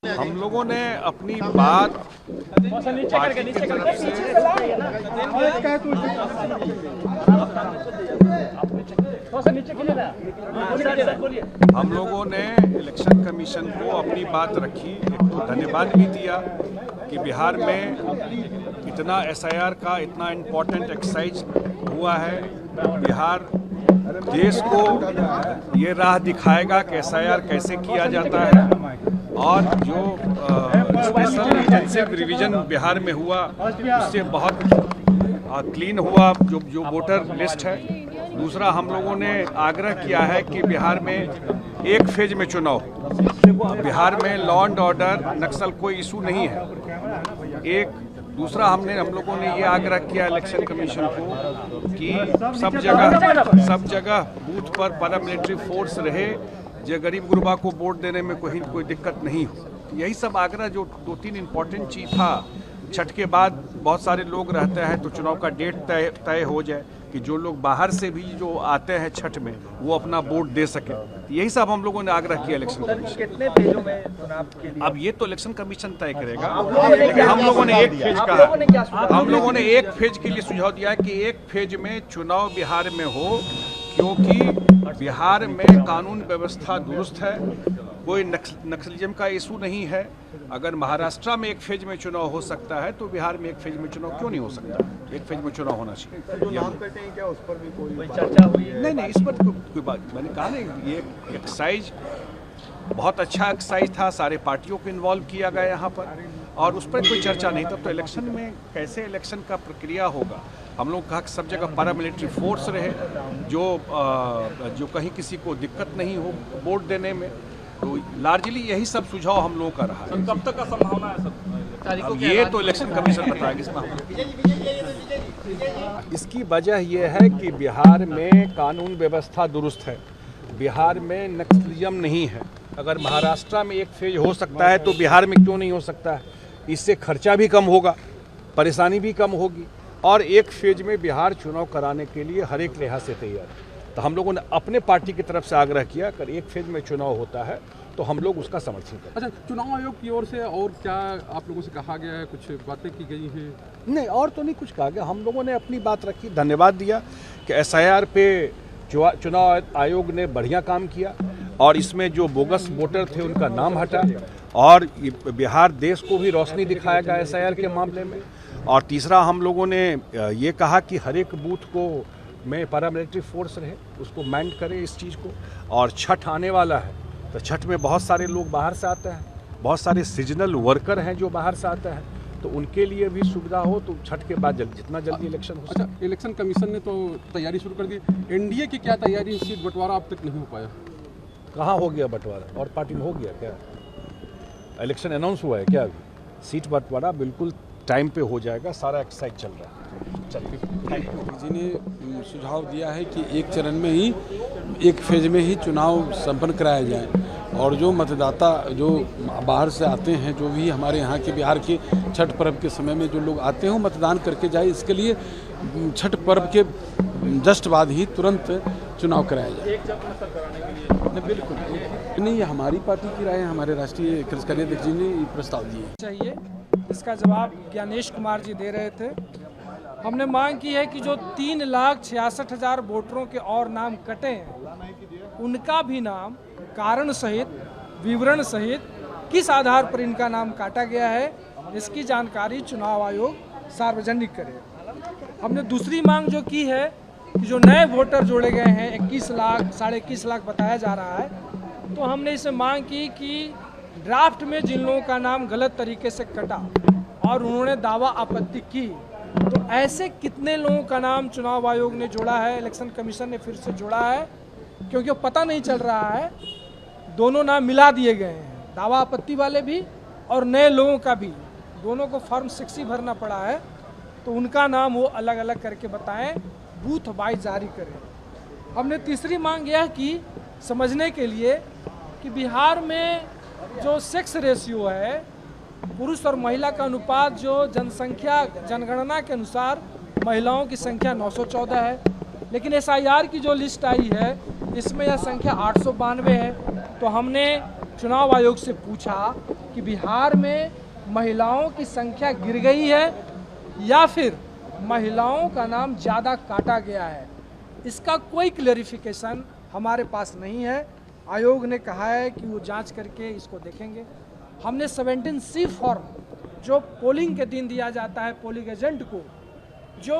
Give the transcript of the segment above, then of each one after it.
हम लोगों ने अपनी बात पार्टी की तरफ से हम लोगों ने इलेक्शन कमीशन को अपनी बात रखी। एक तो धन्यवाद भी दिया कि बिहार में इतना एसआईआर का इतना इम्पोर्टेंट एक्सरसाइज हुआ है। बिहार देश को ये राह दिखाएगा कि एसआईआर कैसे किया जाता है, और जो स्पेशल इंटेंसिव रिवीजन बिहार में हुआ उससे बहुत क्लीन हुआ जो वोटर लिस्ट है। दूसरा, हम लोगों ने आग्रह किया है कि बिहार में एक फेज में चुनाव, बिहार में लॉ एंड ऑर्डर नक्सल कोई इशू नहीं है। दूसरा, हम लोगों ने ये आग्रह किया इलेक्शन कमीशन को कि सब जगह बूथ पर पैरामिलिट्री फोर्स रहे, जो गरीब गुरबा को वोट देने में कोई दिक्कत नहीं हो। यही सब आग्रह, जो 2-3 इम्पोर्टेंट चीज़ था। छठ के बाद बहुत सारे लोग रहते हैं तो चुनाव का डेट तय हो जाए कि जो लोग बाहर से भी जो आते हैं छठ में वो अपना वोट दे सके। यही सब हम लोगों ने आग्रह किया इलेक्शन कमीशन। कितने पेजों में चुनाव के लिए? अब ये तो इलेक्शन कमीशन तय करेगा, लेकिन हम लोगों ने एक फेज कहा। हम लोगों ने एक फेज के लिए सुझाव दिया है कि एक फेज में चुनाव बिहार में हो, क्योंकि बिहार में कानून व्यवस्था दुरुस्त है, कोई नक्सलिज्म का इशू नहीं है। अगर महाराष्ट्र में एक फेज में चुनाव हो सकता है तो बिहार में एक फेज में चुनाव क्यों नहीं हो सकता? एक फेज में चुनाव होना चाहिए। क्या उस पर भी कोई चर्चा हुई है? नहीं, इस पर कोई बात, मैंने कहा नहीं, ये एक्सरसाइज बहुत अच्छा एक्सरसाइज था, सारे पार्टियों को इन्वॉल्व किया गया यहाँ पर, और उस पर कोई चर्चा नहीं। तब तो इलेक्शन में कैसे इलेक्शन का प्रक्रिया होगा। हम लोग कहा कि सब जगह पैरामिलिट्री फोर्स रहे, जो कहीं किसी को दिक्कत नहीं हो वोट देने में। तो लार्जली यही सब सुझाव हम लोगों का रहा है। कब तक का संभावना है सर? अब ये तो इलेक्शन कमीशन बताएगा इसकी वजह यह है कि बिहार में कानून व्यवस्था दुरुस्त है, बिहार में नक्सलिज्म नहीं है। अगर महाराष्ट्र में एक फेज हो सकता है तो बिहार में क्यों नहीं हो सकता है? इससे खर्चा भी कम होगा, परेशानी भी कम होगी, और एक फेज में बिहार चुनाव कराने के लिए हर एक लिहाज से तैयार है। तो हम लोगों ने अपने पार्टी की तरफ से आग्रह किया, अगर एक फेज में चुनाव होता है तो हम लोग उसका समर्थन करें। अच्छा, चुनाव आयोग की ओर से और क्या आप लोगों से कहा गया है? कुछ बातें की गई हैं? नहीं, और तो नहीं कुछ कहा गया। हम लोगों ने अपनी बात रखी, धन्यवाद दिया कि एसआईआर पे चुनाव आयोग ने बढ़िया काम किया, और इसमें जो बोगस वोटर थे उनका नाम हटा, और बिहार देश को भी रोशनी दिखाएगा एसआईआर के मामले में। और तीसरा, हम लोगों ने ये कहा कि हर एक बूथ को में पैरामिलिट्री फोर्स रहे, उसको मैंड करें इस चीज़ को। और छठ आने वाला है तो छठ में बहुत सारे लोग बाहर से आते हैं, बहुत सारे सीजनल वर्कर हैं जो बाहर से आते हैं, तो उनके लिए भी सुविधा हो, तो छठ के बाद जितना जल्दी इलेक्शन हो। अच्छा, इलेक्शन कमीशन ने तो तैयारी शुरू कर दी, एनडीए की क्या तैयारी? सीट बंटवारा अब तक नहीं हो पाया। कहाँ हो गया बंटवारा? और पार्टी में हो गया क्या? इलेक्शन अनाउंस हुआ है क्या? अभी सीट बंटवारा बिल्कुल टाइम पे हो जाएगा, सारा एक्सरसाइज चल रहा है। जी ने सुझाव दिया है कि एक चरण में ही, एक फेज में ही चुनाव संपन्न कराया जाए, और जो मतदाता जो बाहर से आते हैं, जो भी हमारे यहाँ के बिहार के छठ पर्व के समय में जो लोग आते हैं मतदान करके जाए। इसके लिए छठ पर्व के जस्ट बाद ही तुरंत चुनाव कराया जाए। एक चरण सर कराने के लिए बिल्कुल नहीं, ये हमारी पार्टी की राय है। हमारे राष्ट्रीय कार्याध्यक्ष जी ने ये प्रस्ताव दिए। चाहिए इसका जवाब ज्ञानेश कुमार जी दे रहे थे। हमने मांग की है कि जो 3,66,000 वोटरों के और नाम कटे हैं, उनका भी नाम कारण सहित, विवरण सहित, किस आधार पर इनका नाम काटा गया है, इसकी जानकारी चुनाव आयोग सार्वजनिक करे। हमने दूसरी मांग जो की है कि जो नए वोटर जोड़े गए हैं 21 लाख, 21.5 लाख बताया जा रहा है, तो हमने इसे मांग की कि ड्राफ्ट में जिन लोगों का नाम गलत तरीके से कटा और उन्होंने दावा आपत्ति की, तो ऐसे कितने लोगों का नाम चुनाव आयोग ने जोड़ा है, इलेक्शन कमीशन ने फिर से जोड़ा है, क्योंकि वो पता नहीं चल रहा है। दोनों नाम मिला दिए गए हैं, दावा आपत्ति वाले भी और नए लोगों का भी, दोनों को फॉर्म 6 भरना पड़ा है, तो उनका नाम वो अलग अलग करके बताएं, बूथ वाइज जारी करें। हमने तीसरी मांग यह की समझने के लिए कि बिहार में जो सेक्स रेशियो है, पुरुष और महिला का अनुपात, जो जनगणना के अनुसार महिलाओं की संख्या 914 है, लेकिन एसआईआर की जो लिस्ट आई है इसमें यह संख्या 892 है। तो हमने चुनाव आयोग से पूछा कि बिहार में महिलाओं की संख्या गिर गई है या फिर महिलाओं का नाम ज़्यादा काटा गया है, इसका कोई क्लैरिफिकेशन हमारे पास नहीं है। आयोग ने कहा है कि वो जांच करके इसको देखेंगे। हमने 17C फॉर्म जो पोलिंग के दिन दिया जाता है पोलिंग एजेंट को, जो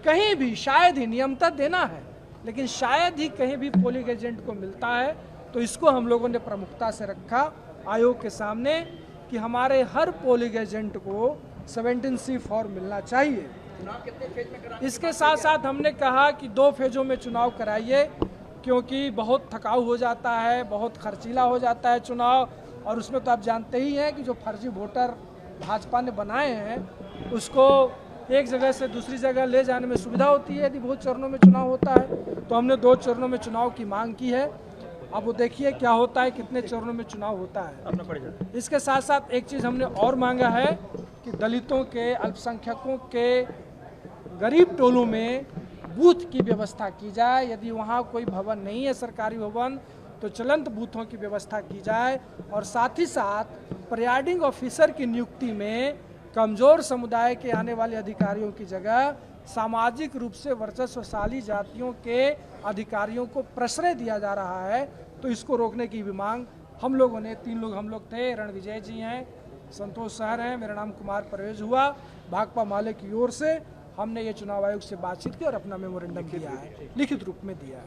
कहीं भी शायद ही नियमतः देना है लेकिन शायद ही कहीं भी पोलिंग एजेंट को मिलता है, तो इसको हम लोगों ने प्रमुखता से रखा आयोग के सामने कि हमारे हर पोलिंग एजेंट को 17C फॉर्म मिलना चाहिए। इसके साथ साथ हमने कहा कि 2 फेजों में चुनाव कराइए, क्योंकि बहुत थकाऊ हो जाता है, बहुत खर्चीला हो जाता है चुनाव, और उसमें तो आप जानते ही हैं कि जो फर्जी वोटर भाजपा ने बनाए हैं उसको एक जगह से दूसरी जगह ले जाने में सुविधा होती है यदि बहुत चरणों में चुनाव होता है। तो हमने 2 चरणों में चुनाव की मांग की है। अब वो देखिए क्या होता है, कितने चरणों में चुनाव होता है। इसके साथ साथ एक चीज़ हमने और मांगा है कि दलितों के, अल्पसंख्यकों के, गरीब टोलों में बूथ की व्यवस्था की जाए। यदि वहाँ कोई भवन नहीं है सरकारी भवन, तो चलंत बूथों की व्यवस्था की जाए। और साथ ही साथ प्रिजाइडिंग ऑफिसर की नियुक्ति में कमज़ोर समुदाय के आने वाले अधिकारियों की जगह सामाजिक रूप से वर्चस्वशाली जातियों के अधिकारियों को प्रश्रय दिया जा रहा है, तो इसको रोकने की भी मांग हम लोगों ने, 3 लोग हम लोग थे, रणविजय जी हैं, संतोष सर हैं, मेरा नाम कुमार परवेज हुआ, भाकपा माले की ओर से हमने ये चुनाव आयोग से बातचीत की और अपना मेमोरेंडम दिया है, लिखित रूप में दिया है।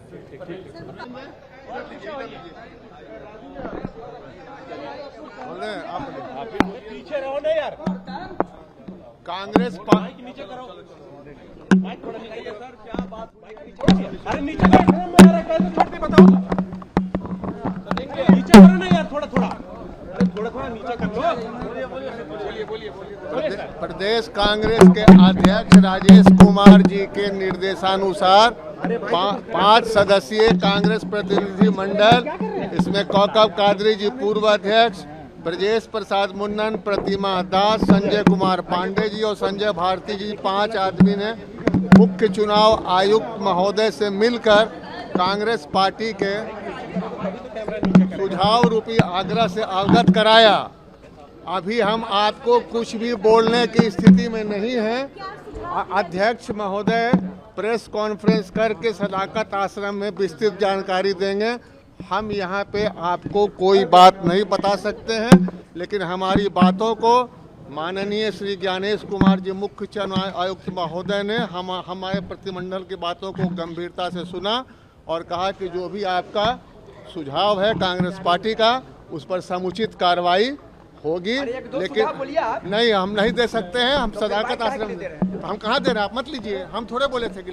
पीछे रहो ना यार। कांग्रेस अरे नीचे बताओ, नीचे करो ना यार, थोड़ा थोड़ा, अरे थोड़ा थोड़ा नीचे कर लो। प्रदेश कांग्रेस के अध्यक्ष राजेश कुमार जी के निर्देशानुसार 5 सदस्यीय कांग्रेस प्रतिनिधि मंडल, इसमें कौकब कादरी जी पूर्व अध्यक्ष, ब्रजेश प्रसाद मुन्नन, प्रतिमा दास, संजय कुमार पांडे जी और संजय भारती जी, 5 आदमी ने मुख्य चुनाव आयुक्त महोदय से मिलकर कांग्रेस पार्टी के सुझाव रूपी आग्रह से अवगत कराया। अभी हम आपको कुछ भी बोलने की स्थिति में नहीं हैं। अध्यक्ष महोदय प्रेस कॉन्फ्रेंस करके सदाकत आश्रम में विस्तृत जानकारी देंगे। हम यहाँ पे आपको कोई बात नहीं बता सकते हैं, लेकिन हमारी बातों को माननीय श्री ज्ञानेश कुमार जी मुख्य चुनाव आयुक्त महोदय ने हमारे प्रतिमंडल की बातों को गंभीरता से सुना और कहा कि जो भी आपका सुझाव है कांग्रेस पार्टी का, उस पर समुचित कार्रवाई होगी। लेकिन नहीं, हम नहीं दे सकते हैं, हम सदाकत आश्रम हम कहाँ दे रहे हैं, आप मत लीजिए, हम थोड़े बोले थे कि